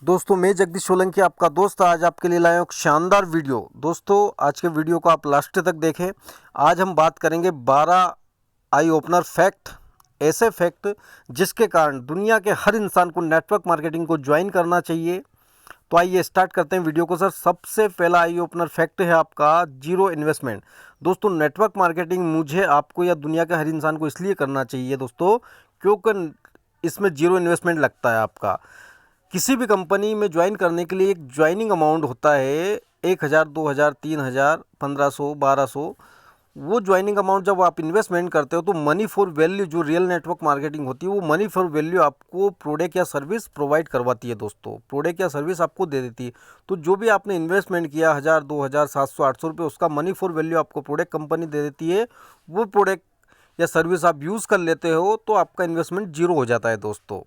दोस्तों मैं जगदीश सोलंकी आपका दोस्त आज आपके लिए लाया हूं एक शानदार वीडियो। दोस्तों आज के वीडियो को आप लास्ट तक देखें। आज हम बात करेंगे 12 आई ओपनर फैक्ट, ऐसे फैक्ट जिसके कारण दुनिया के हर इंसान को नेटवर्क मार्केटिंग को ज्वाइन करना चाहिए। तो आइए स्टार्ट करते हैं वीडियो को। सर सबसे पहला आई ओपनर फैक्ट है आपका जीरो इन्वेस्टमेंट। दोस्तों नेटवर्क मार्केटिंग मुझे, आपको या दुनिया के हर इंसान को इसलिए करना चाहिए दोस्तों क्योंकि इसमें जीरो इन्वेस्टमेंट लगता है। आपका किसी भी कंपनी में ज्वाइन करने के लिए एक ज्वाइनिंग अमाउंट होता है 1,000, 2,000, 3,000, 1,500, 1,200। वो ज्वाइनिंग अमाउंट जब आप इन्वेस्टमेंट करते हो तो मनी फॉर वैल्यू, जो रियल नेटवर्क मार्केटिंग होती है वो मनी फॉर वैल्यू आपको प्रोडक्ट या सर्विस प्रोवाइड करवाती है। दोस्तों प्रोडक्ट या सर्विस आपको दे देती है। तो जो भी आपने इन्वेस्टमेंट किया 1,000, 2,000, 700, 800 रुपये, उसका मनी फॉर वैल्यू आपको प्रोडक्ट कंपनी दे देती है। वो प्रोडक्ट या सर्विस आप यूज़ कर लेते हो तो आपका इन्वेस्टमेंट जीरो हो जाता है दोस्तों।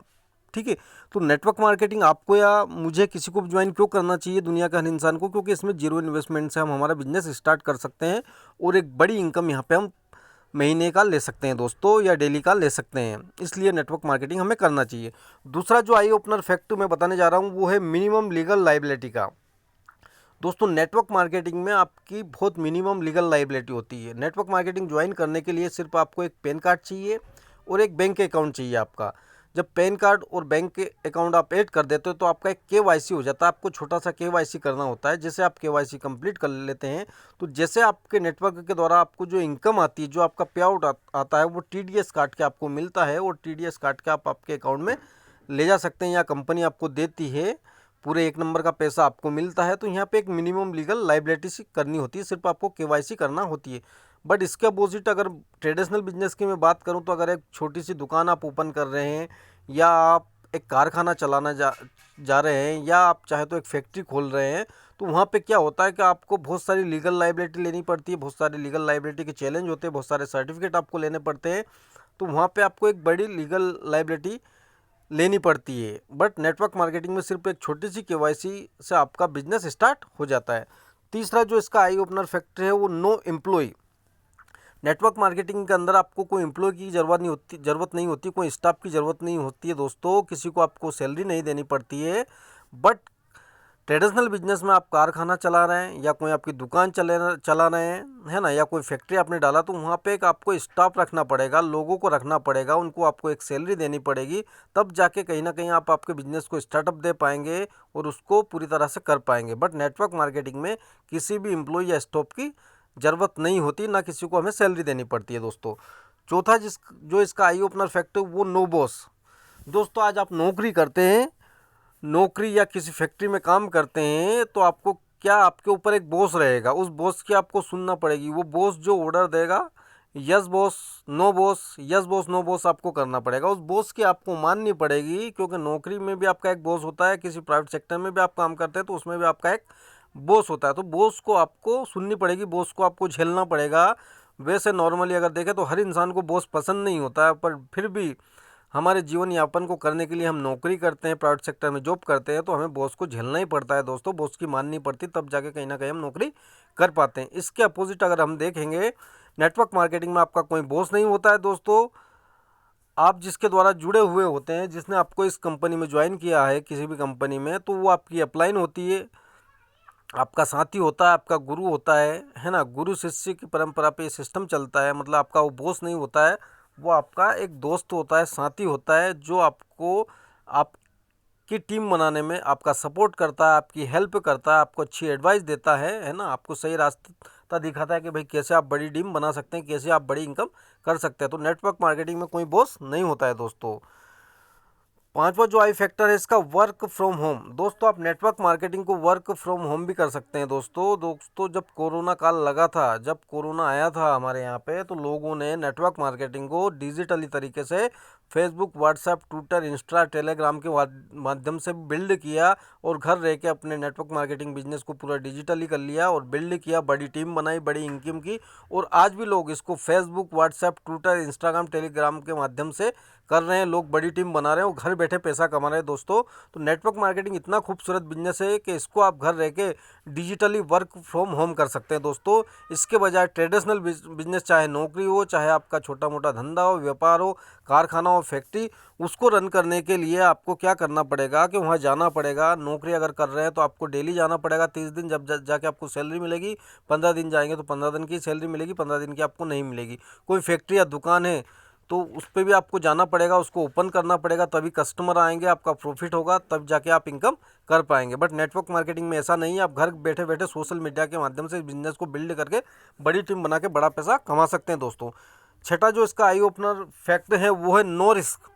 ठीक है। तो नेटवर्क मार्केटिंग आपको या मुझे, किसी को भी ज्वाइन क्यों करना चाहिए दुनिया के हर इंसान को? क्योंकि इसमें जीरो इन्वेस्टमेंट से हम हमारा बिजनेस स्टार्ट कर सकते हैं और एक बड़ी इनकम यहाँ पे हम महीने का ले सकते हैं दोस्तों, या डेली का ले सकते हैं। इसलिए नेटवर्क मार्केटिंग हमें करना चाहिए। दूसरा जो आई ओपनर फैक्ट मैं बताने जा रहा हूँ वो है मिनिमम लीगल लाइबिलिटी का। दोस्तों नेटवर्क मार्केटिंग में आपकी बहुत मिनिमम लीगल लाइबिलिटी होती है। नेटवर्क मार्केटिंग ज्वाइन करने के लिए सिर्फ आपको एक पैन कार्ड चाहिए और एक बैंक अकाउंट चाहिए आपका। जब पैन कार्ड और बैंक के अकाउंट आप ऐड कर देते हो तो आपका एक केवाईसी हो जाता है। आपको छोटा सा केवाईसी करना होता है। जैसे आप केवाईसी कंप्लीट कर लेते हैं तो जैसे आपके नेटवर्क के द्वारा आपको जो इनकम आती है, जो आपका पे आउट आता है, वो टीडीएस काट के आपको मिलता है और टीडीएस काट के आप आपके अकाउंट में ले जा सकते हैं या कंपनी आपको देती है। पूरे 1 नंबर का पैसा आपको मिलता है। तो यहाँ पे एक मिनिमम लीगल लाइबिलिटी सी करनी होती है, सिर्फ आपको केवाईसी करना होती है। बट इसके अपोजिट अगर ट्रेडिशनल बिजनेस की मैं बात करूँ तो अगर एक छोटी सी दुकान आप ओपन कर रहे हैं, या आप एक कारखाना चलाना जा रहे हैं, या आप चाहे तो एक फैक्ट्री खोल रहे हैं, तो वहाँ पे क्या होता है कि आपको बहुत सारी लीगल लाइबिलिटी लेनी पड़ती है। बहुत सारी लीगल लाइबिलिटी के चैलेंज होते हैं, बहुत सारे सर्टिफिकेट आपको लेने पड़ते हैं। तो वहाँ पे आपको एक बड़ी लीगल लाइबिलिटी लेनी पड़ती है। बट नेटवर्क मार्केटिंग में सिर्फ एक छोटी सी केवाईसी से आपका बिजनेस स्टार्ट हो जाता है। तीसरा जो इसका आई ओपनर फैक्टर है वो नो एम्प्लॉय। नेटवर्क मार्केटिंग के अंदर आपको कोई एम्प्लॉय की ज़रूरत नहीं होती, कोई स्टाफ की ज़रूरत नहीं होती है दोस्तों। किसी को आपको सैलरी नहीं देनी पड़ती है। बट ट्रेडिशनल बिजनेस में आप कारखाना चला रहे हैं या कोई आपकी दुकान चला रहे हैं, है ना, या कोई फैक्ट्री आपने डाला, तो वहाँ पे एक आपको स्टाफ रखना पड़ेगा, लोगों को रखना पड़ेगा, उनको आपको एक सैलरी देनी पड़ेगी। तब जाके कहीं ना कहीं आप आपके बिजनेस को स्टार्टअप दे पाएंगे और उसको पूरी तरह से कर पाएंगे। बट नेटवर्क मार्केटिंग में किसी भी एम्प्लॉय या स्टाफ की ज़रूरत नहीं होती, ना किसी को हमें सैलरी देनी पड़ती है दोस्तों। चौथा जो इसका आई ओपनर फैक्टर वो नो बॉस। दोस्तों आज आप नौकरी करते हैं, नौकरी या किसी फैक्ट्री में काम करते हैं, तो आपको क्या, आपके ऊपर एक बॉस रहेगा। उस बॉस की आपको सुनना पड़ेगी। वो बॉस जो ऑर्डर देगा, yes boss, no boss, yes boss, no boss आपको करना पड़ेगा। उस बॉस की आपको माननी पड़ेगी, क्योंकि नौकरी में भी आपका एक बॉस होता है, किसी प्राइवेट सेक्टर में भी आप काम करते हैं तो उसमें भी आपका एक बॉस होता है। तो बॉस को आपको सुननी पड़ेगी, बॉस को आपको झेलना पड़ेगा। वैसे नॉर्मली अगर देखें तो हर इंसान को बॉस पसंद नहीं होता है, पर फिर भी हमारे जीवन यापन को करने के लिए हम नौकरी करते हैं, प्राइवेट सेक्टर में जॉब करते हैं, तो हमें बॉस को झेलना ही पड़ता है दोस्तों। बॉस की माननी पड़ती, तब जाके कहीं ना कहीं हम नौकरी कर पाते हैं। इसके अपोजिट अगर हम देखेंगे, नेटवर्क मार्केटिंग में आपका कोई बॉस नहीं होता है दोस्तों। आप जिसके द्वारा जुड़े हुए होते हैं, जिसने आपको इस कंपनी में ज्वाइन किया है, किसी भी कंपनी में, तो वो आपकी अपलाइन होती है, आपका साथी होता है, आपका गुरु होता है ना। गुरु शिष्य की परंपरा पे ये सिस्टम चलता है। मतलब आपका वो बॉस नहीं होता है, वो आपका एक दोस्त होता है, साथी होता है, जो आपको आपकी टीम बनाने में आपका सपोर्ट करता है, आपकी हेल्प करता है, आपको अच्छी एडवाइस देता है ना, आपको सही रास्ता दिखाता है कि भाई कैसे आप बड़ी टीम बना सकते हैं, कैसे आप बड़ी इनकम कर सकते हैं। तो नेटवर्क मार्केटिंग में कोई बॉस नहीं होता है दोस्तों। पांचवा जो आई फैक्टर है इसका वर्क फ्रॉम होम। दोस्तों आप नेटवर्क मार्केटिंग को वर्क फ्रॉम होम भी कर सकते हैं दोस्तों जब कोरोना काल लगा था, जब कोरोना आया था हमारे यहाँ पे, तो लोगों ने नेटवर्क मार्केटिंग को डिजिटली तरीके से Facebook, WhatsApp, Twitter, Insta, Telegram के माध्यम से बिल्ड किया और घर रह के अपने नेटवर्क मार्केटिंग बिजनेस को पूरा डिजिटली कर लिया और बिल्ड किया, बड़ी टीम बनाई, बड़ी इनकम की। और आज भी लोग इसको Facebook, WhatsApp, Twitter, Instagram, Telegram के माध्यम से कर रहे हैं। लोग बड़ी टीम बना रहे हैं और घर बैठे पैसा कमा रहे हैं दोस्तों। तो नेटवर्क मार्केटिंग इतना खूबसूरत बिजनेस है कि इसको आप घर रह के डिजिटली वर्क फ्रॉम होम कर सकते हैं दोस्तों। इसके बजाय ट्रेडिशनल बिजनेस, चाहे नौकरी हो, चाहे आपका छोटा मोटा धंधा हो, व्यापार हो, कारखाना हो, फैक्ट्री, उसको रन करने के लिए आपको क्या करना पड़ेगा कि वहाँ जाना पड़ेगा। नौकरी अगर कर रहे हैं तो आपको डेली जाना पड़ेगा 30 दिन, जब जाके आपको सैलरी मिलेगी। 15 दिन जाएंगे तो 15 दिन की सैलरी मिलेगी, 15 दिन की आपको नहीं मिलेगी। कोई फैक्ट्री या दुकान है तो उस पर भी आपको जाना पड़ेगा, उसको ओपन करना पड़ेगा, तभी कस्टमर आएंगे, आपका प्रॉफिट होगा, तब जाके आप इनकम कर पाएंगे। बट नेटवर्क मार्केटिंग में ऐसा नहीं है। आप घर बैठे बैठे सोशल मीडिया के माध्यम से बिजनेस को बिल्ड करके बड़ी टीम बना के बड़ा पैसा कमा सकते हैं दोस्तों। छठा जो इसका आई ओपनर फैक्ट है वो है नो रिस्क।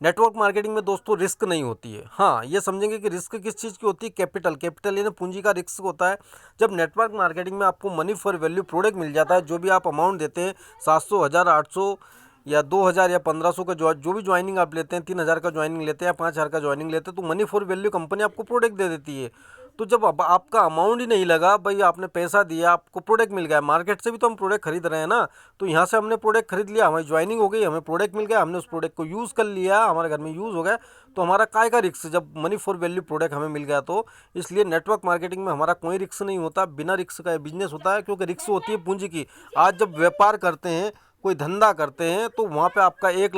नेटवर्क मार्केटिंग में दोस्तों रिस्क नहीं होती है। हाँ, ये समझेंगे कि रिस्क किस चीज़ की होती है। कैपिटल यानी पूंजी का रिस्क होता है। जब नेटवर्क मार्केटिंग में आपको मनी फॉर वैल्यू प्रोडक्ट मिल जाता है, जो भी आप अमाउंट देते हैं 700, 1000, 800 या 2000 या 1500 का जो भी ज्वाइनिंग आप लेते हैं, 3000 का ज्वाइनिंग लेते हैं या 5000 का ज्वाइनिंग लेते हैं, तो मनी फॉर वैल्यू कंपनी आपको प्रोडक्ट दे देती है। तो जब अब आपका अमाउंट ही नहीं लगा, भाई आपने पैसा दिया, आपको प्रोडक्ट मिल गया। मार्केट से भी तो हम प्रोडक्ट खरीद रहे हैं ना, तो यहाँ से हमने प्रोडक्ट खरीद लिया, हमारी ज्वाइनिंग हो गई, हमें प्रोडक्ट मिल गया, हमने उस प्रोडक्ट को यूज़ कर लिया, हमारे घर में यूज़ हो गया, तो हमारा काय का रिस्क जब मनी फॉर वैल्यू प्रोडक्ट हमें मिल गया। तो इसलिए नेटवर्क मार्केटिंग में हमारा कोई रिस्क नहीं होता, बिना रिस्क का बिजनेस होता है। क्योंकि रिस्क होती है पूंजी की। आज जब व्यापार करते हैं, कोई धंधा करते हैं, तो वहाँ पे आपका 1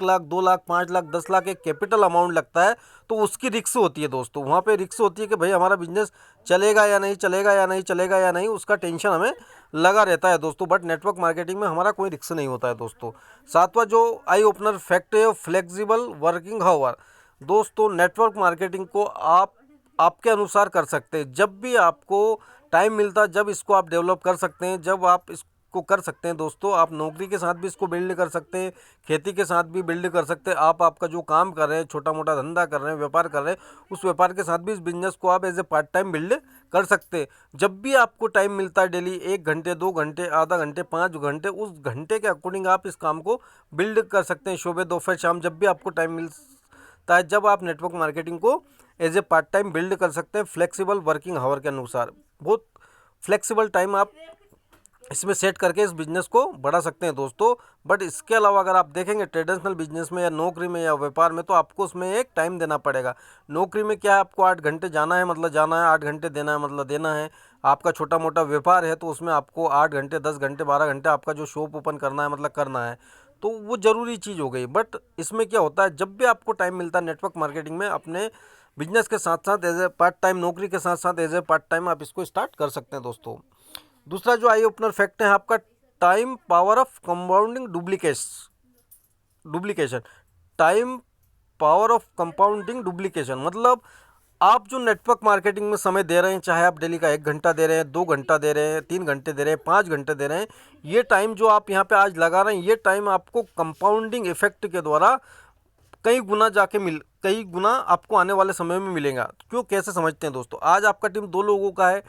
लाख 2 लाख 5 लाख 10 लाख एक कैपिटल अमाउंट लगता है, तो उसकी रिस्क होती है दोस्तों। वहाँ पे रिस्क होती है कि भाई हमारा बिजनेस चलेगा या नहीं, चलेगा या नहीं, चलेगा या नहीं, उसका टेंशन हमें लगा रहता है दोस्तों। बट नेटवर्क मार्केटिंग में हमारा कोई रिस्क नहीं होता है दोस्तों। सातवां जो आई ओपनर फैक्ट है, फ्लेक्सिबल वर्किंग आवर। दोस्तों नेटवर्क मार्केटिंग को आप आपके अनुसार कर सकते हैं। जब भी आपको टाइम मिलता है, जब इसको आप डेवलप कर सकते हैं, जब आप इसको कर सकते हैं दोस्तों। आप नौकरी के साथ भी इसको बिल्ड कर सकते हैं, खेती के साथ भी बिल्ड कर सकते हैं। आप आपका जो काम कर रहे हैं, छोटा मोटा धंधा कर रहे हैं, व्यापार कर रहे हैं, उस व्यापार के साथ भी इस बिजनेस को आप as a part time build कर सकते हैं। जब भी आपको टाइम मिलता है, डेली 1 घंटे 2 घंटे आधा घंटे 5 घंटे, उस घंटे के अकॉर्डिंग आप इस काम को बिल्ड कर सकते हैं। सुबह दोपहर शाम जब भी आपको टाइम मिलता है, जब आप नेटवर्क मार्केटिंग को as a part time build कर सकते हैं फ्लेक्सिबल वर्किंग आवर के अनुसार। बहुत फ्लेक्सिबल टाइम आप इसमें सेट करके इस बिज़नेस को बढ़ा सकते हैं दोस्तों। बट इसके अलावा अगर आप देखेंगे ट्रेडिशनल बिजनेस में या नौकरी में या व्यापार में, तो आपको उसमें एक टाइम देना पड़ेगा। नौकरी में क्या है, आपको 8 घंटे जाना है मतलब जाना है, 8 घंटे देना है मतलब देना है। आपका छोटा मोटा व्यापार है तो उसमें आपको 8 घंटे 10 घंटे 12 घंटे आपका जो शॉप ओपन करना है मतलब करना है, तो वो ज़रूरी चीज़ हो गई। बट इसमें क्या होता है, जब भी आपको टाइम मिलता है नेटवर्क मार्केटिंग में, अपने बिजनेस के साथ साथ एज ए पार्ट टाइम, नौकरी के साथ साथ एज ए पार्ट टाइम आप इसको स्टार्ट कर सकते हैं दोस्तों। दूसरा जो आई ओपनर फैक्ट है आपका, time power of compounding duplication. Time power of compounding duplication मतलब आप जो नेटवर्क मार्केटिंग में समय दे रहे हैं, चाहे आप डेली का 1 घंटा दे रहे हैं, 2 घंटा दे रहे हैं, 3 घंटे दे रहे हैं, 5 घंटे दे रहे हैं, ये टाइम जो आप यहाँ पे आज लगा रहे हैं, ये टाइम आपको कंपाउंडिंग इफेक्ट के द्वारा कई गुना आपको आने वाले समय में मिलेगा। क्यों, कैसे समझते हैं दोस्तों। आज आपका टीम 2 लोगों का है,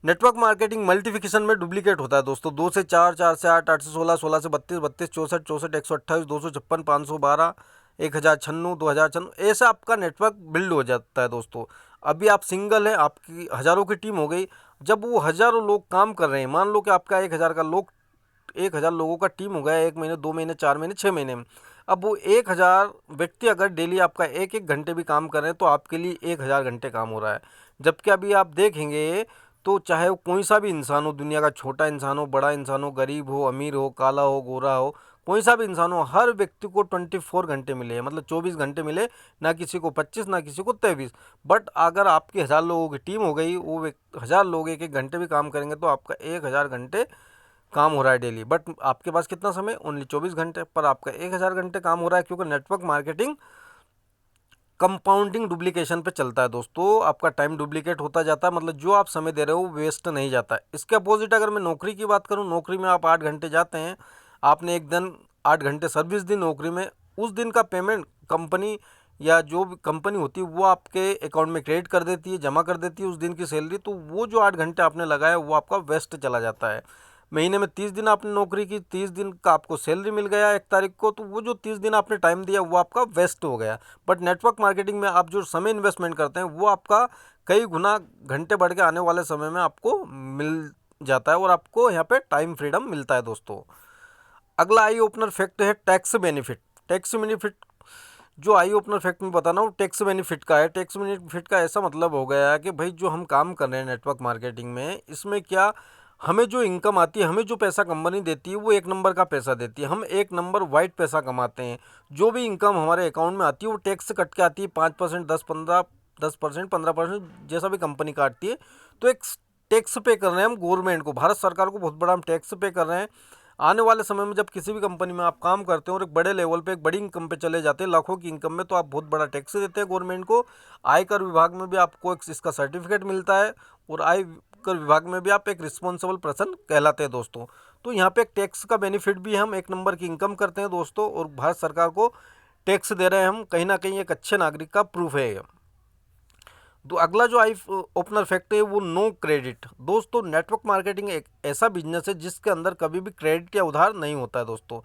नेटवर्क मार्केटिंग मल्टीफिकेशन में डुप्लीकेट होता है दोस्तों। 2 से 4, 4 से 8, 8 से 16, 16 से 32, 32, 64, 64, 128, 256, 512, 1096, 2096, ऐसा आपका नेटवर्क बिल्ड हो जाता है दोस्तों। अभी आप सिंगल है, आपकी हज़ारों की टीम हो गई। जब वो हज़ारों लोग काम कर रहे हैं, मान लो कि आपका 1000 लोगों का टीम हो गया 1 महीने 2 महीने 4 महीने 6 महीने में। अब वो 1000 व्यक्ति अगर डेली आपका 1 घंटे भी काम कर रहे हैं, तो आपके लिए 1000 घंटे काम हो रहा है। जबकि अभी आप देखेंगे तो चाहे वो कोई सा भी इंसान हो, दुनिया का छोटा इंसान हो, बड़ा इंसान हो, गरीब हो, अमीर हो, काला हो, गोरा हो, कोई सा भी इंसान हो, हर व्यक्ति को 24 घंटे मिले, मतलब 24 घंटे मिले। ना किसी को 25, ना किसी को 23। बट अगर आपकी 1000 लोगों की टीम हो गई, वो 1000 लोग 1 घंटे भी काम करेंगे, तो आपका 1000 घंटे काम हो रहा है डेली। बट आपके पास कितना समय, ओनली 24 घंटे, पर आपका 1000 घंटे काम हो रहा है। क्योंकि नेटवर्क मार्केटिंग कंपाउंडिंग डुप्लीकेशन पे चलता है दोस्तों। आपका टाइम डुप्लीकेट होता जाता है, मतलब जो आप समय दे रहे हो वेस्ट नहीं जाता है। इसके अपोजिट अगर मैं नौकरी की बात करूं, नौकरी में आप 8 घंटे जाते हैं, आपने एक दिन 8 घंटे सर्विस दी नौकरी में, उस दिन का पेमेंट कंपनी या जो भी कंपनी होती है वो आपके अकाउंट में क्रेडिट कर देती है, जमा कर देती है उस दिन की सैलरी। तो वो जो 8 घंटे आपने लगाया वो आपका वेस्ट चला जाता है। महीने में 30 दिन आपने नौकरी की, 30 दिन का आपको सैलरी मिल गया 1 तारीख को, तो वो जो 30 दिन आपने टाइम दिया वो आपका वेस्ट हो गया। बट नेटवर्क मार्केटिंग में आप जो समय इन्वेस्टमेंट करते हैं, वो आपका कई गुना घंटे बढ़ के आने वाले समय में आपको मिल जाता है, और आपको यहाँ पे टाइम फ्रीडम मिलता है दोस्तों। अगला आई ओपनर फैक्ट है टैक्स बेनिफिट। टैक्स बेनिफिट जो आई ओपनर फैक्ट में बताना हूँ, टैक्स बेनिफिट का है। टैक्स बेनिफिट का ऐसा मतलब हो गया है कि भाई जो हम काम कर रहे हैं नेटवर्क मार्केटिंग में, इसमें क्या हमें जो इनकम आती है, हमें जो पैसा कंपनी देती है वो एक नंबर का पैसा देती है, हम एक नंबर वाइट पैसा कमाते हैं। जो भी इनकम हमारे अकाउंट में आती है वो टैक्स से कट के आती है, 5%, 10%, 15%, जैसा भी कंपनी काटती है। तो एक टैक्स पे कर रहे हैं हम गवर्नमेंट को, भारत सरकार को बहुत बड़ा हम टैक्स पे कर रहे हैं। आने वाले समय में जब किसी भी कंपनी में आप काम करते हो और एक बड़े लेवल पे, एक बड़ी इनकम पे चले जाते हैं, लाखों की इनकम में, तो आप बहुत बड़ा टैक्स देते हैं गवर्नमेंट को। आयकर विभाग में भी आपको एक इसका सर्टिफिकेट मिलता है, और आयकर विभाग में भी आप एक रिस्पॉन्सिबल पर्सन कहलाते हैं दोस्तों। तो यहाँ पे एक टैक्स का बेनिफिट भी, हम एक नंबर की इनकम करते हैं दोस्तों, और भारत सरकार को टैक्स दे रहे हैं हम, कहीं ना कहीं एक अच्छे नागरिक का प्रूफ है ये। तो अगला जो आई ओपनर फैक्ट है वो नो क्रेडिट। दोस्तों नेटवर्क मार्केटिंग एक ऐसा बिजनेस है जिसके अंदर कभी भी क्रेडिट या उधार नहीं होता है दोस्तों।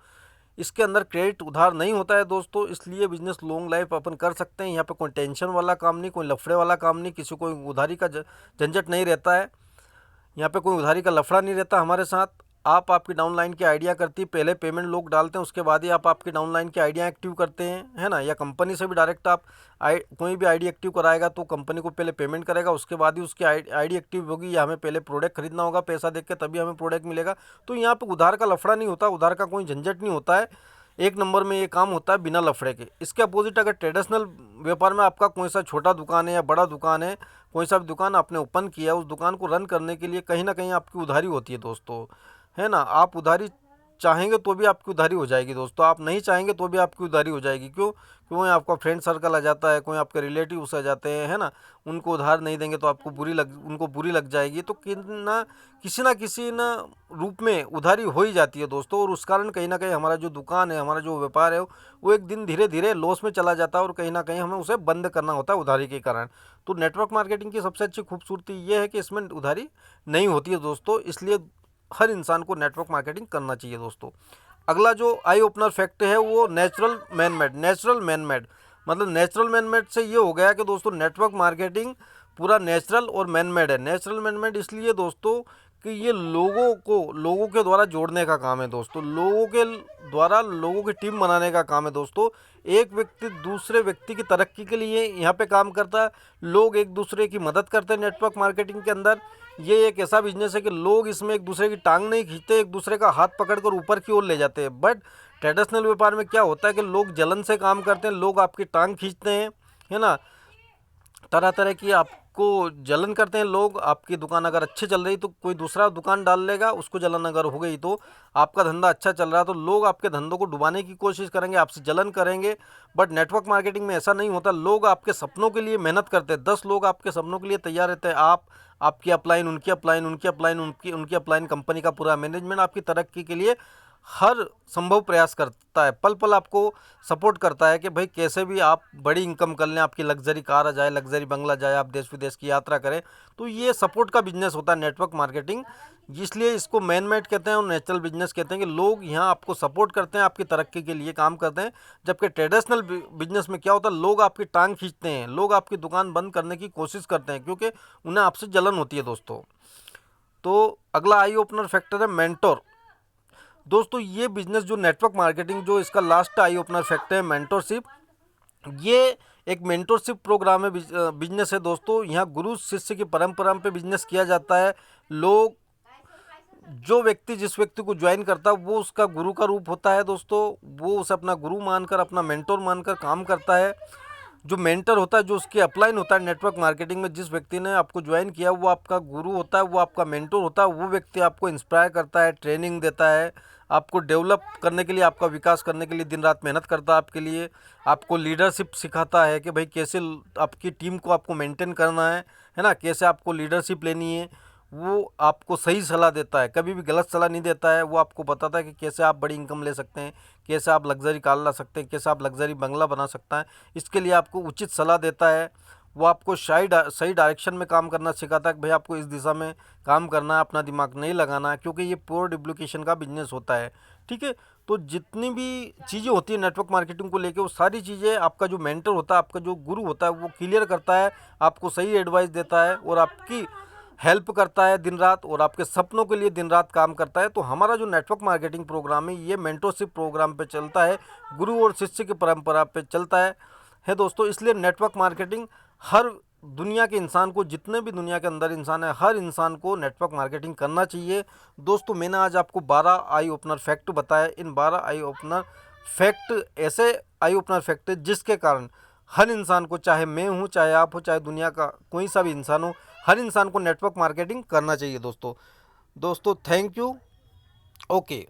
इसके अंदर क्रेडिट उधार नहीं होता है दोस्तों, इसलिए बिजनेस लॉन्ग लाइफ अपन कर सकते हैं। यहाँ पे कोई टेंशन वाला काम नहीं, कोई लफड़े वाला काम नहीं, किसी को उधारी का झंझट नहीं रहता है। यहाँ पे कोई उधारी का लफड़ा नहीं रहता हमारे साथ। आप आपकी डाउनलाइन की आइडिया करती है, पहले पेमेंट लोग डालते हैं, उसके बाद ही आप आपकी डाउनलाइन की आइडिया एक्टिव करते हैं, है ना। या कंपनी से भी डायरेक्ट आप कोई भी आईडी एक्टिव कराएगा तो कंपनी को पहले पेमेंट करेगा, उसके बाद ही उसकी आईडी एक्टिव होगी, या हमें पहले प्रोडक्ट खरीदना होगा पैसा देख के, तभी हमें प्रोडक्ट मिलेगा। तो यहाँ पे उधार का लफड़ा नहीं होता, उधार का कोई झंझट नहीं होता है। एक नंबर में ये काम होता है बिना लफड़े के। इसके अपोजिट अगर ट्रेडिशनल व्यापार में आपका कोई सा छोटा दुकान है या बड़ा दुकान है, कोई सा भी दुकान आपने ओपन किया, उस दुकान को रन करने के लिए कहीं ना कहीं आपकी उधारी होती है दोस्तों, है ना। आप उधारी चाहेंगे तो भी आपकी उधारी हो जाएगी दोस्तों, आप नहीं चाहेंगे तो भी आपकी उधारी हो जाएगी। क्यों? क्यों? आपका फ्रेंड सर्कल आ जाता है, कोई आपके रिलेटिव्स आ जाते हैं, है ना। उनको उधार नहीं देंगे तो आपको उनको बुरी लग जाएगी। तो किसी ना किसी ना रूप में उधारी हो ही जाती है दोस्तों, और उस कारण कहीं ना कहीं हमारा जो दुकान है, हमारा जो व्यापार है, वो एक दिन धीरे धीरे लॉस में चला जाता है, और कहीं ना कहीं हमें उसे बंद करना होता है उधारी के कारण। तो नेटवर्क मार्केटिंग की सबसे अच्छी खूबसूरती ये है कि इसमें उधारी नहीं होती है दोस्तों, इसलिए हर इंसान को नेटवर्क मार्केटिंग करना चाहिए दोस्तों। अगला जो आई ओपनर फैक्ट है वो natural man made. Natural man made मतलब नेचुरल मैन मेड से ये हो गया कि दोस्तों नेटवर्क मार्केटिंग पूरा नेचुरल और मैन मेड है। नेचुरल मैन मेड इसलिए दोस्तों कि ये लोगों के द्वारा जोड़ने का काम है दोस्तों, लोगों के द्वारा लोगों की टीम बनाने का काम है दोस्तों। एक व्यक्ति दूसरे व्यक्ति की तरक्की के लिए यहाँ पे काम करता है, लोग एक दूसरे की मदद करते हैं नेटवर्क मार्केटिंग के अंदर। ये एक ऐसा बिजनेस है कि लोग इसमें एक दूसरे की टांग नहीं खींचते, एक दूसरे का हाथ पकड़कर ऊपर की ओर ले जाते हैं। बट ट्रेडिशनल व्यापार में क्या होता है कि लोग जलन से काम करते हैं, लोग आपकी टांग खींचते हैं, है ना। तरह तरह की आपको जलन करते हैं लोग। आपकी दुकान अगर अच्छी चल रही तो कोई दूसरा दुकान डाल लेगा, उसको जलन अगर हो गई तो आपका धंधा अच्छा चल रहा है तो लोग आपके धंधों को डुबाने की कोशिश करेंगे, आपसे जलन करेंगे। बट नेटवर्क मार्केटिंग में ऐसा नहीं होता, लोग आपके सपनों के लिए मेहनत करते हैं। 10 लोग आपके सपनों के लिए तैयार रहते हैं। आपकी अपलाइन, उनकी अपलाइन, उनकी अपलाइन, उनकी अपलाइन, कंपनी का पूरा मैनेजमेंट आपकी तरक्की के लिए हर संभव प्रयास करता है, पल पल आपको सपोर्ट करता है कि भाई कैसे भी आप बड़ी इनकम कर लें, आपकी लग्जरी कार आ जाए, लग्जरी बंगला जाए, आप देश विदेश की यात्रा करें। तो ये सपोर्ट का बिजनेस होता है नेटवर्क मार्केटिंग, इसलिए इसको मैन मेड कहते हैं और नेचुरल बिजनेस कहते हैं कि लोग यहाँ आपको सपोर्ट करते हैं, आपकी तरक्की के लिए काम करते हैं। जबकि ट्रेडिशनल बिजनेस में क्या होता है, लोग आपकी टांग खींचते हैं, लोग आपकी दुकान बंद करने की कोशिश करते हैं क्योंकि उन्हें आपसे जलन होती है दोस्तों। तो अगला आई ओपनर फैक्टर है मेंटोर। दोस्तों ये बिजनेस जो नेटवर्क मार्केटिंग, जो इसका लास्ट आई ओपनर फैक्टर है मेंटोरशिप। ये एक मेंटोरशिप प्रोग्राम है, बिजनेस है दोस्तों। यहाँ गुरु शिष्य की परंपरा पे बिजनेस किया जाता है। लोग जो व्यक्ति जिस व्यक्ति को ज्वाइन करता है वो उसका गुरु का रूप होता है दोस्तों, वो उसे अपना गुरु मानकर, अपना मेंटोर मानकर काम करता है। जो मेंटर होता है, जो उसकी अपलाइन होता है नेटवर्क मार्केटिंग में, जिस व्यक्ति ने आपको ज्वाइन किया वो आपका गुरु होता है, वो आपका मेंटोर होता है। वो व्यक्ति आपको इंस्पायर करता है, ट्रेनिंग देता है, आपको डेवलप करने के लिए, आपका विकास करने के लिए दिन रात मेहनत करता है आपके लिए। आपको लीडरशिप सिखाता है कि भाई कैसे आपकी टीम को आपको मेंटेन करना है ना, कैसे आपको लीडरशिप लेनी है। वो आपको सही सलाह देता है, कभी भी गलत सलाह नहीं देता है। वो आपको बताता है कि कैसे आप बड़ी इनकम ले सकते हैं, कैसे आप लग्जरी कार ला सकते हैं, कैसे आप लग्जरी बंगला बना सकता है। इसके लिए आपको उचित सलाह देता है। वो आपको सही डायरेक्शन में काम करना सिखाता है कि भाई आपको इस दिशा में काम करना है, अपना दिमाग नहीं लगाना है, क्योंकि ये प्योर डुप्लीकेशन का बिजनेस होता है। ठीक है, तो जितनी भी चीज़ें होती है नेटवर्क मार्केटिंग को लेके, वो सारी चीज़ें आपका जो मेंटर होता है, आपका जो गुरु होता है, वो क्लियर करता है, आपको सही एडवाइस देता है और आपकी हेल्प करता है दिन रात, और आपके सपनों के लिए दिन रात काम करता है। तो हमारा जो नेटवर्क मार्केटिंग प्रोग्राम है ये मेंटरशिप प्रोग्राम पे चलता है, गुरु और शिष्य की परंपरा पे चलता है दोस्तों। इसलिए नेटवर्क मार्केटिंग हर दुनिया के इंसान को, जितने भी दुनिया के अंदर इंसान है, हर इंसान को नेटवर्क मार्केटिंग करना चाहिए। दोस्तों मैंने आज आपको 12 आई ओपनर फैक्ट बताया। इन 12 आई ओपनर फैक्ट ऐसे आई ओपनर फैक्ट है जिसके कारण हर इंसान को, चाहे मैं हूँ, चाहे आप हो, चाहे दुनिया का कोई सा भी इंसान हो, हर इंसान को नेटवर्क मार्केटिंग करना चाहिए दोस्तों। Thank you. ओके।